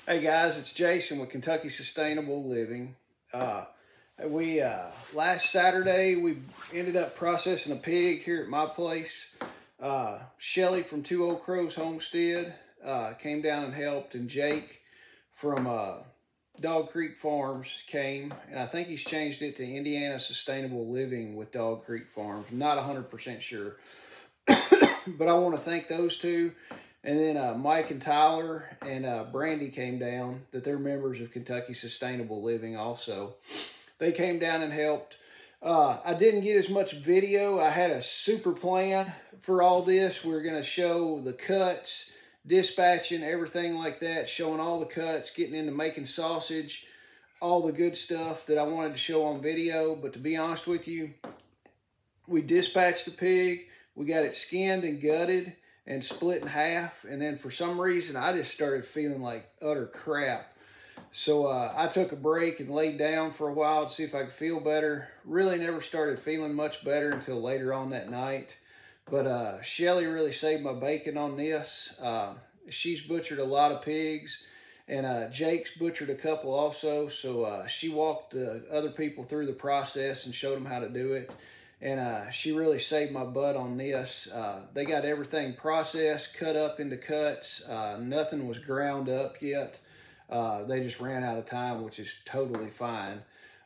Hey guys, it's Jason with Kentucky Sustainable Living. Last Saturday we ended up processing a pig here at my place. Shelly from Two Old Crows Homestead came down and helped, and Jake from Dog Creek Farms came, and I think he's changed it to Indiana Sustainable Living with Dog Creek Farms. Not 100% sure, but I want to thank those two. And then Mike and Tyler and Brandy came down, that they're members of Kentucky Sustainable Living also. They came down and helped. I didn't get as much video. I had a super plan for all this. We're going to show the cuts, dispatching, everything like that, showing all the cuts, getting into making sausage, all the good stuff that I wanted to show on video. But to be honest with you, we dispatched the pig. We got it skinned and gutted and split in half, and then for some reason I just started feeling like utter crap. So I took a break and laid down for a while to see if I could feel better. Really never started feeling much better until later on that night. But Shelly really saved my bacon on this. She's butchered a lot of pigs, and Jake's butchered a couple also. So she walked the other people through the process and showed them how to do it. And she really saved my butt on this. They got everything processed, cut up into cuts. Nothing was ground up yet. They just ran out of time, which is totally fine.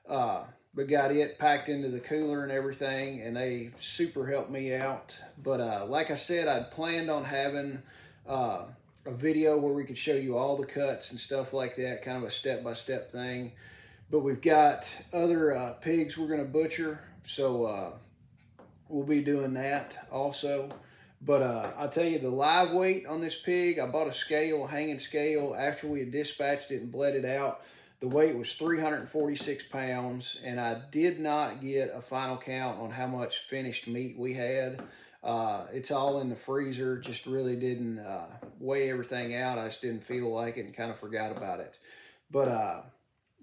But got it packed into the cooler and everything, and they super helped me out. But like I said, I'd planned on having a video where we could show you all the cuts and stuff like that, kind of a step-by-step thing. But we've got other pigs we're going to butcher, so we'll be doing that also. But I'll tell you, the live weight on this pig, I bought a scale, a hanging scale, after we had dispatched it and bled it out. The weight was 346 pounds, and I did not get a final count on how much finished meat we had. It's all in the freezer, just really didn't weigh everything out. I just didn't feel like it and kind of forgot about it. But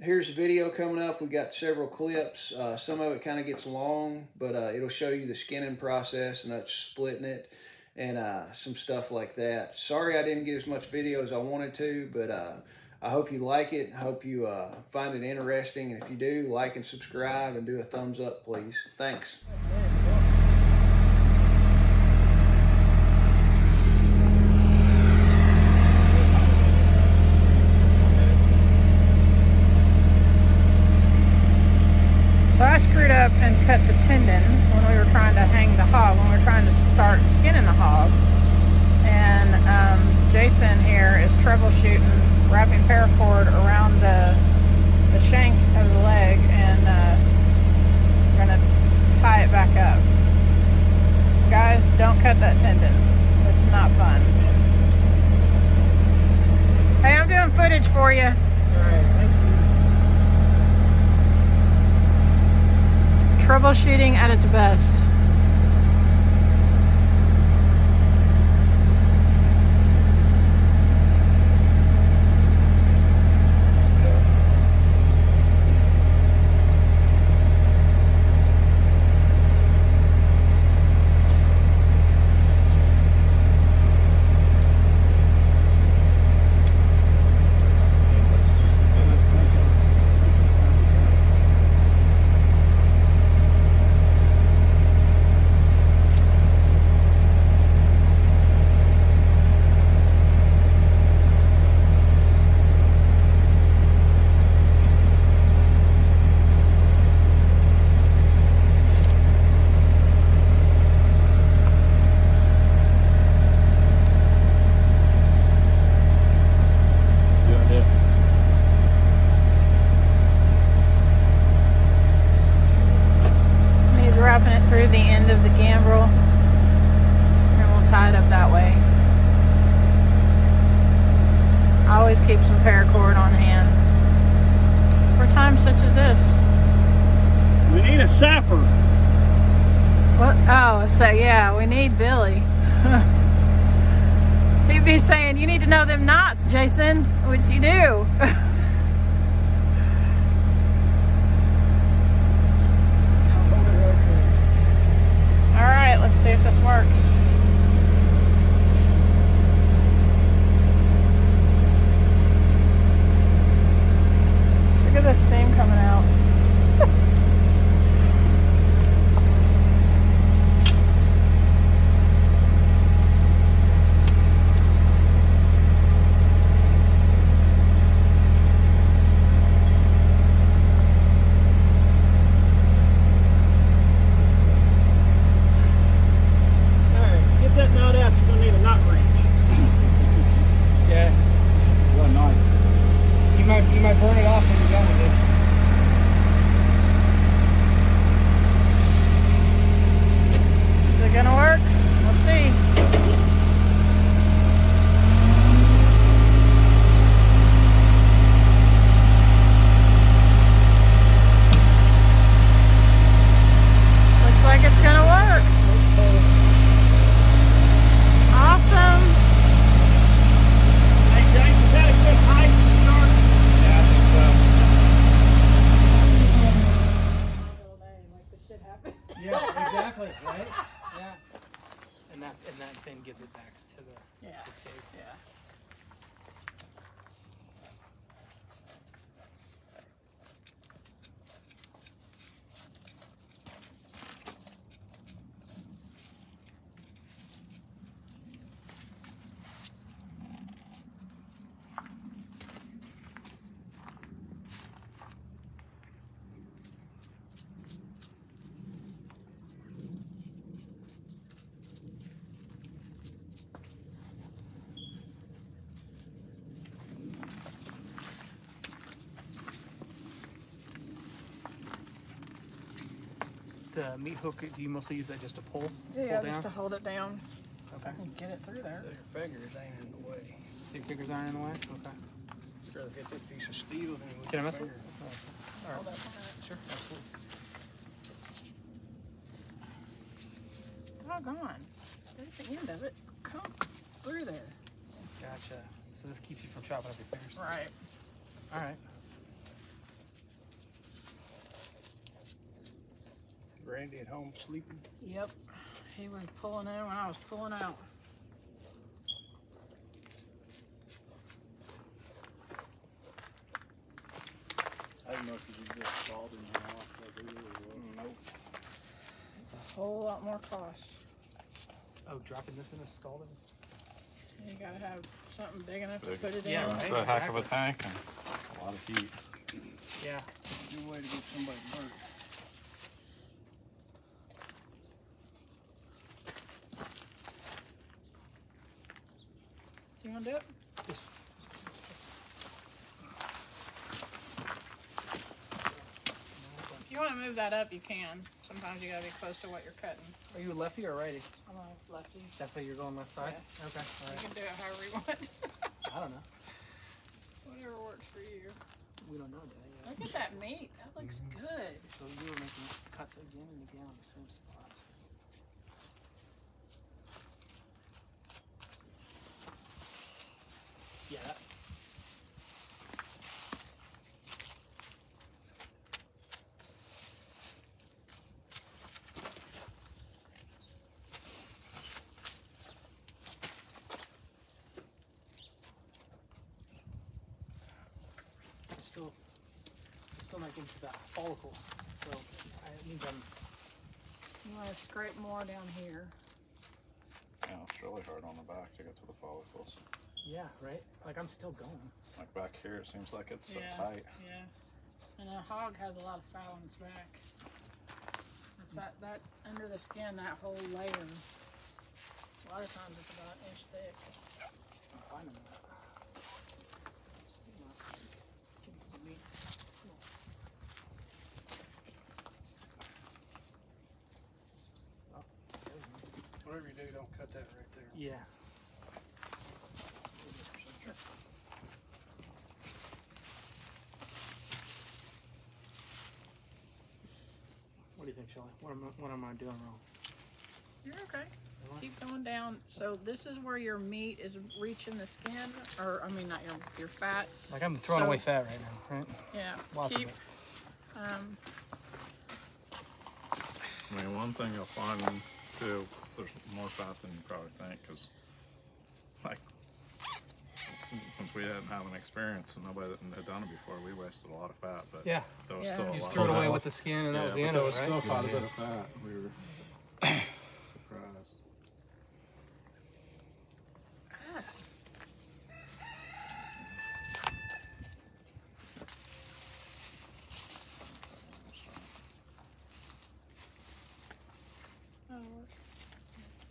here's the video coming up. We got several clips. Some of it kind of gets long, but it'll show you the skinning process and us splitting it and some stuff like that. Sorry I didn't get as much video as I wanted to, but I hope you like it. I hope you find it interesting. And if you do, like and subscribe and do a thumbs up, please. Thanks. So I screwed up and cut the tendon when we were trying to hang the hog, when we were trying to start skinning the hog. And Jason here is troubleshooting, wrapping paracord around the shank of the leg, and we're gonna tie it back up. Guys, don't cut that tendon. It's not fun. Hey, I'm doing footage for you. All right, thank you. Troubleshooting at its best. Through the end of the gambrel, and we'll tie it up that way. I always keep some paracord on hand for times such as this. We need a sapper. What? Oh, so yeah, we need Billy. He'd be saying, you need to know them knots, Jason, which you do. Let's see if this works. And that then gives it back to the, Yeah. to the pig. Yeah. The meat hook, do you mostly use that just to pull? Yeah, pull just to down? hold it down. Okay. And get it through there. So your fingers ain't in the way. So your fingers aren't in the way? Okay. I'd rather hit that piece of steel than with Can I your mess with finger. it? Oh, all Hold right. up on it. Sure, absolutely. Doggone. There's the end of it. Come through there. Gotcha. So this keeps you from chopping up your fingers. Right. All right. Randy at home sleeping. Yep. He was pulling in when I was pulling out. I didn't know if you could just salt in the house like we really was. Nope. It's a whole lot more cost. Oh, dropping this in a scalding? You gotta have something big enough to Big. put it Yeah, in. right. It's a heck of a tank and a lot of heat. Yeah. Good way to get somebody burnt. You wanna do it? Yes. If you wanna move that up, you can. Sometimes you gotta be close to what you're cutting. Are you a lefty or a righty? I'm a lefty. That's why you're going left side? Yeah. Okay. All You right. can do it however you want. I don't know. Whatever works for you. We don't know that yet. Look at that meat. That looks good. So you were making cuts again and again on the same spots. Yeah. That, still not getting to the follicles, so it means I'm. You wanna scrape more down here. Yeah, it's really hard on the back to get to the follicles. Yeah, right. Like I'm still going. Like back here, it seems like it's so Yeah. tight. Yeah. And a hog has a lot of fat on its back. It's that under the skin, that whole layer. A lot of times it's about an inch thick. I'm finding that. Still not getting to the meat. Still. Oh, there we go. Whatever you do, don't cut that right there. Yeah. What do you think, Shelly? What am I doing wrong? You're okay. Am I? Keep going down. So this is where your meat is reaching the skin, or I mean not your fat. Like I'm throwing So- away fat right now, right? Yeah. Lots Keep. of it. I mean, one thing you'll find too, there's more fat than you probably think, because like since we didn't have an experience and nobody had done it before, we wasted a lot of fat. But Yeah. there was Yeah. still a You just lot threw it of away fat. with the skin, and that Yeah, was the but end there of was it, right? still quite a bit of fat. We were surprised. Oh,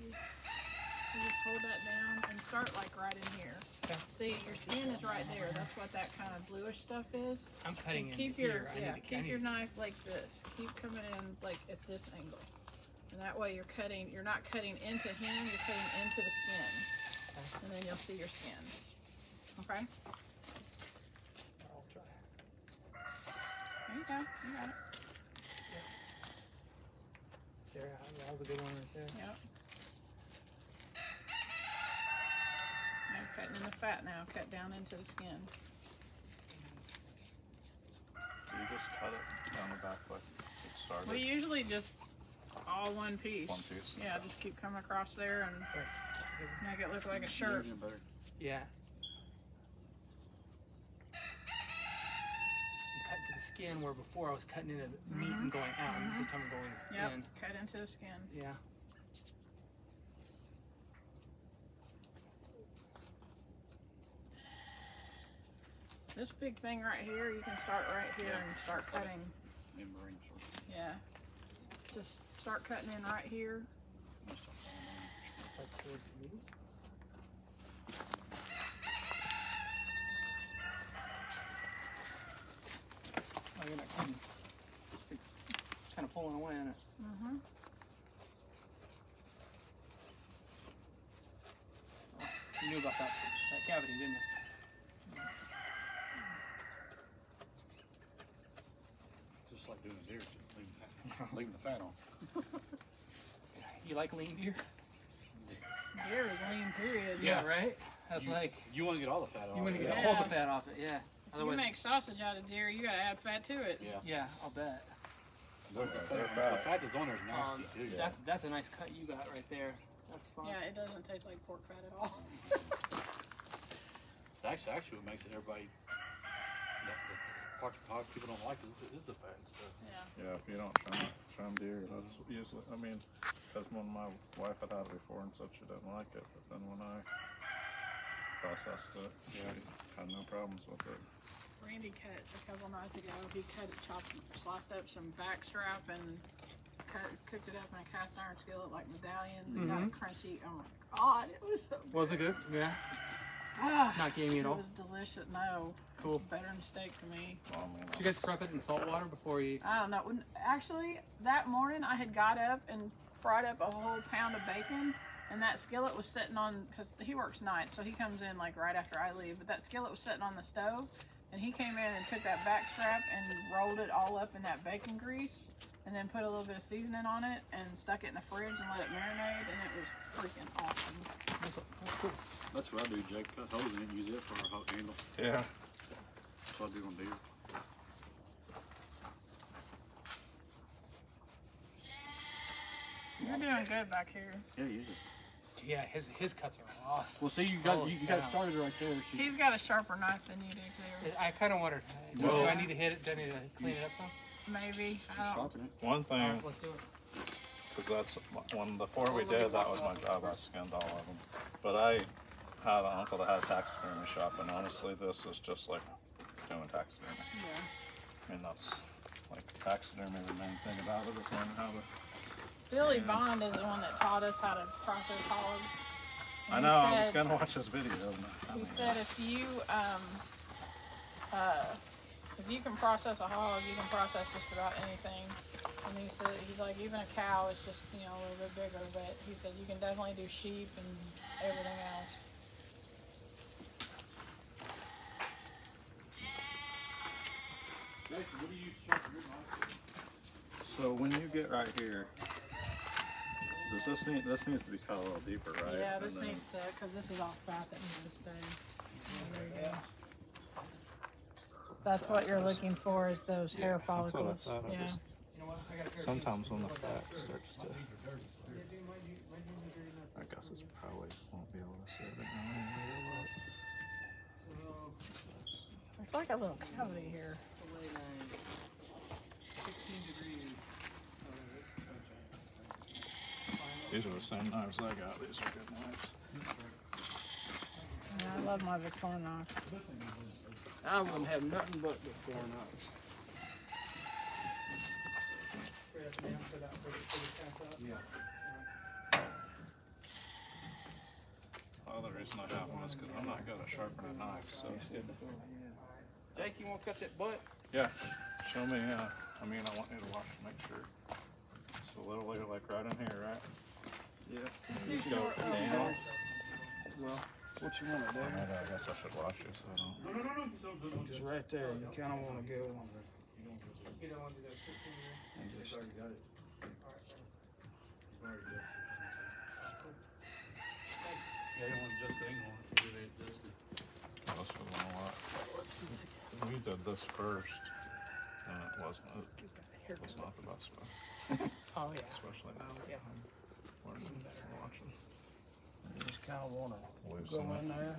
you just hold that down and start like right in here. Okay. See, your skin is right there. That's what that kind of bluish stuff is. I'm cutting in Keep here. your keep your knife like this. Keep coming in like at this angle, and that way you're cutting. You're not cutting into him. You're cutting into the skin, and then you'll see your skin. Okay. I'll try. There you go. You got it. There, that was a good one right there. Yep. Now cutting in the fat now. Cut down into the skin. Do you just cut it down the back like it started? We usually just all one piece. One piece. Yeah, just keep coming across there and That's a good one. make it look like a shirt. Even better. Yeah. Cut to the skin where before I was cutting into the meat and going out. And this time I'm going Yep, in. cut into the skin. Yeah. This big thing right here, you can start right here and start cutting. In marine sort of. Yeah. Just start cutting in right here. Like towards the meat. Oh, you're not kidding. Kind of pulling away on it. Mm-hmm. Oh, you knew about that cavity, didn't you? Just like doing a deer, just leaving the fat on. You like lean deer? Deer is lean, period. Yeah, right? That's like, You want to get all the fat off. you want to get Yeah. all the fat off it, yeah. If you make sausage out of deer, you gotta add fat to it. Yeah. Yeah, I'll bet. The fat that's on there is nasty too. That's a nice cut you got right there. That's fun. Yeah, it doesn't taste like pork fat at all. Actually what makes it everybody, the part people don't like is the fat and stuff. Yeah. Yeah, if you don't trim deer, that's usually, I mean, because when my wife had had it before and said she didn't like it, but then when I processed it, she had no problems with it. Randy cut a couple nights ago. He cut it, sliced up some back strap and cooked it up in a cast iron skillet like medallions. It got crunchy. Oh my God, it was so good. Was it good? Yeah. Ah, Not gamey at it all. was delicious. No. Cool. Better than steak to me. Well, I mean, Did you guys prep it in salt water before you? I don't know. Actually, that morning I had got up and fried up a whole pound of bacon, and that skillet was sitting on, because he works nights, so he comes in like right after I leave, but that skillet was sitting on the stove, and he came in and took that back strap and rolled it all up in that bacon grease, and then put a little bit of seasoning on it and stuck it in the fridge and let it marinate, and it was freaking awesome. That's cool. That's what I do, Jake. Cut holes in it and use it for a hot handle. yeah. That's what I do on deer. You're doing good back here. Yeah, use it. Yeah, his cuts are awesome. Well, see, you Holy cow. got started right there. So He's got a sharper knife than you do too. I kind of wondered, do Well- I need to hit it? Do I need to clean it up some? Maybe. I don't. sharpen it. One thing, Let's do it. because that's when before we did, that was my job. I skinned all of them. But I had an uncle that had a taxidermy shop, and honestly, this is just like doing taxidermy. Yeah. I mean, that's like taxidermy. The main thing about it is learning how to. Billy Bond is the one that taught us how to process hogs. I And know. he I was said- gonna watch this video. He said if you can process a hog, you can process just about anything. And he said, he's like, even a cow is just, you know, a little bit bigger, but he said you can definitely do sheep and everything else. Jason, what do you sharpen your knife? So when you get right here, does this needs to be cut a little deeper, right? Yeah, And this then- needs to, because this is all fat that needs to stay. There you go. That's what you're looking for, is those hair that's what I follicles. thought. I Yeah. just- You know what? I got a pair of Sometimes when the fat starts to, shoes. I guess it's probably won't be able to see it now. There's like a little cavity here. 16 degrees. These are the same knives I got. These are good knives. Yeah, I love my Victorinox. I wouldn't have nothing but Victorinox. The other reason I have them is because I'm not good at sharpening knives, so it's good. Jake, you want to cut that butt? Yeah, show me. I mean, I want you to watch, make sure. So literally, like right in here, right? Yeah. You just go down. Well, what you want to do? I guess I should watch you so I don't. Just right there. You kind of want to go You don't want to do that 16 years. and just. Yeah, you want to adjust the angle on it. Really adjust it. This was a lot. Let's do this again. We did this first, and it wasn't. Here It's goes. not the best way, Oh yeah. especially Yeah. learning and watching. You just kind of want to go Loosen in it. there.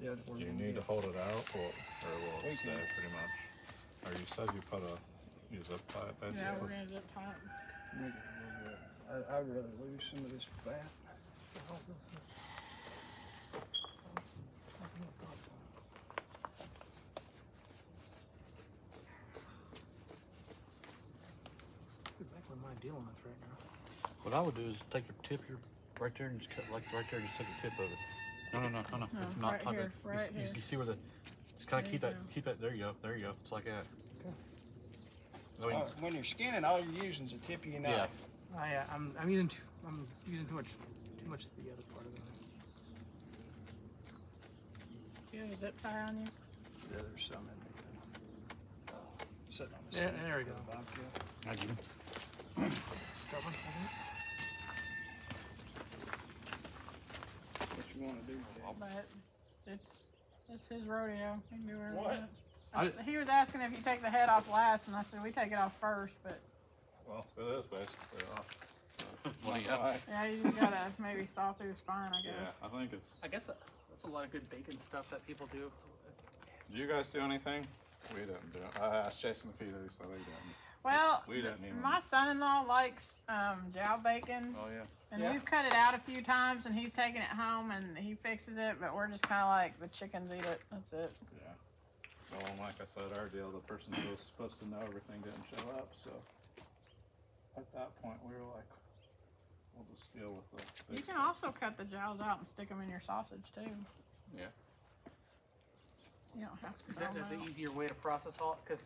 Yeah, Do you need to hold it out, or will We it stay can. pretty much? Or you said you put you zip tie it basically? Yeah, we're gonna zip tie it. I'd rather lose some of this fat. What the hell's this? Nothing with Costco. Exactly my dealing with right now. What I would do is take your tip here, right there, and just cut like right there. Just take the tip of it. No. No, It's not right like here, that. right You here. see where the? Just kind of There keep you that. go. Keep that. There you go. There you go. It's like that. Okay. I mean, When you're skinning, all you're using is a tip of your knife. Yeah. I'm using too much of the other part of it. You have a zip tie on you? Yeah, there's some in there. Sitting on the Yeah, seat there we go. of the Bobcat. I get it. Stubborn, I What you want to do? But it's his rodeo. He can do whatever he What? wants. He was asking if you take the head off last, and I said we take it off first. But Well, it is basically off. What do you Not have? right. yeah, you just gotta maybe saw through the spine, I guess. Yeah, I think it's. I guess that's a lot of good bacon stuff that people do. Do you guys do anything? We didn't do it. I asked Jason if he did, so we didn't. Well, We didn't even. my son-in-law likes jowl bacon, Oh yeah. and Yeah. we've cut it out a few times, and he's taken it home and he fixes it. But we're just kind of like the chickens eat it. That's it. Yeah. Well, and like I said, our deal, the person who was supposed to know everything didn't show up, so at that point we were like, we'll just deal with the You big can stuff. also cut the jowls out and stick them in your sausage too. Yeah. You don't have to. Is that bone an out. easier way to process all? Because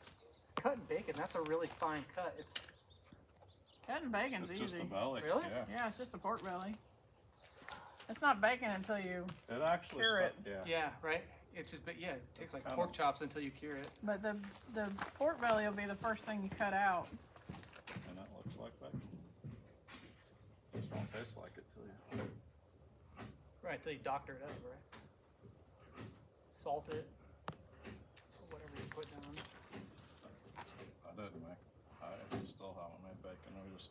cutting bacon, that's a really fine cut. It's Cutting bacon's It's just easy. the belly. Really? Yeah. Yeah, it's just a pork belly. It's not bacon until you. It actually. Cure it. Yeah. yeah, right. It's just, but yeah, it takes like Kind pork of- chops until you cure it. But the pork belly will be the first thing you cut out. And it looks like bacon. Just won't taste like it till you. Right, until you doctor it up, right? Salt it, or whatever you put down. I didn't make. I still haven't made bacon. We just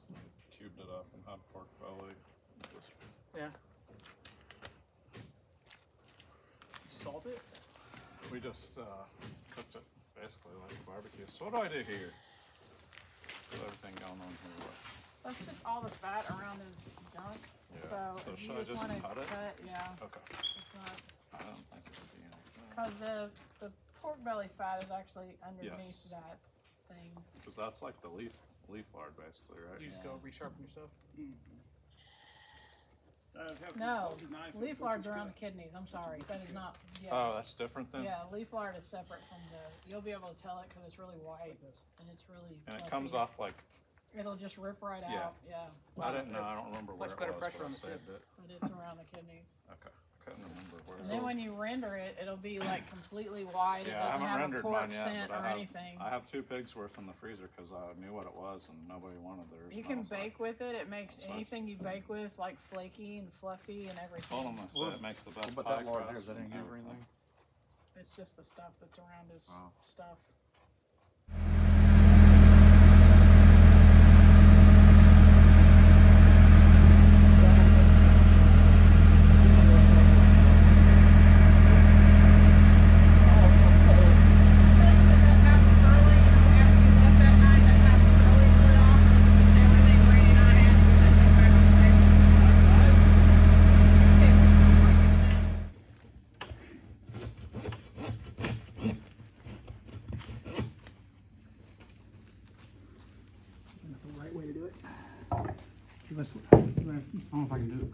cubed it up and had pork belly. Just Yeah. Salt it. we just cooked it basically like a barbecue. So what do I do here? With everything going on here. What? That's just all the fat around his junk. Yeah. So, So if should you I just just want to cut it? yeah, Okay. it's not I don't think it would be anything. because the pork belly fat is actually underneath Yes. that thing. Because that's like the leaf lard basically, right? You just go resharpen your stuff. No, leaf lards are on the kidneys. I'm sorry, that is not. Yeah. Oh, that's different then? Yeah, leaf lard is separate from the. You'll be able to tell it because it's really white and it's really. And it fluffy. comes off like, It'll just rip right Yeah. out. Yeah, I didn't know, I don't remember where Much it better was, pressure but I on the saved tip. it. but it's around the kidneys. Okay, I couldn't remember where And it then was. when you render it, it'll be like completely white. It Yeah, I doesn't haven't have a rendered pork mine yet, scent but or anything. I have 2 pigs worth in the freezer because I knew what it was and nobody wanted theirs. You and I can was like, bake with it. It makes That's fine. anything you bake with like flaky and fluffy and Told everything. him I said it makes the best But pie that lard there, crust that and ain't give her everything. anything. It's just the stuff that's around his Wow. stuff. The right way to do it. I don't know if I can do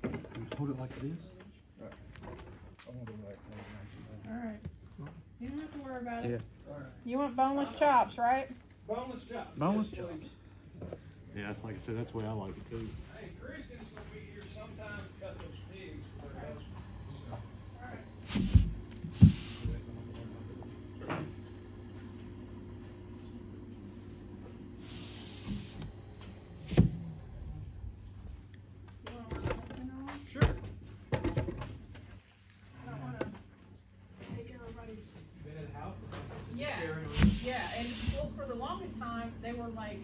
it. Hold it like this. All right. You don't have to worry about it. You want boneless chops, right? Boneless chops. Boneless chops. Yeah, that's like I said. That's the way I like it too. Hey, Kristen's gonna be here sometime to cut those pigs for her husband. Sure. I don't want to take everybody's. Been at the house? Yeah. Yeah, and the longest time, they were like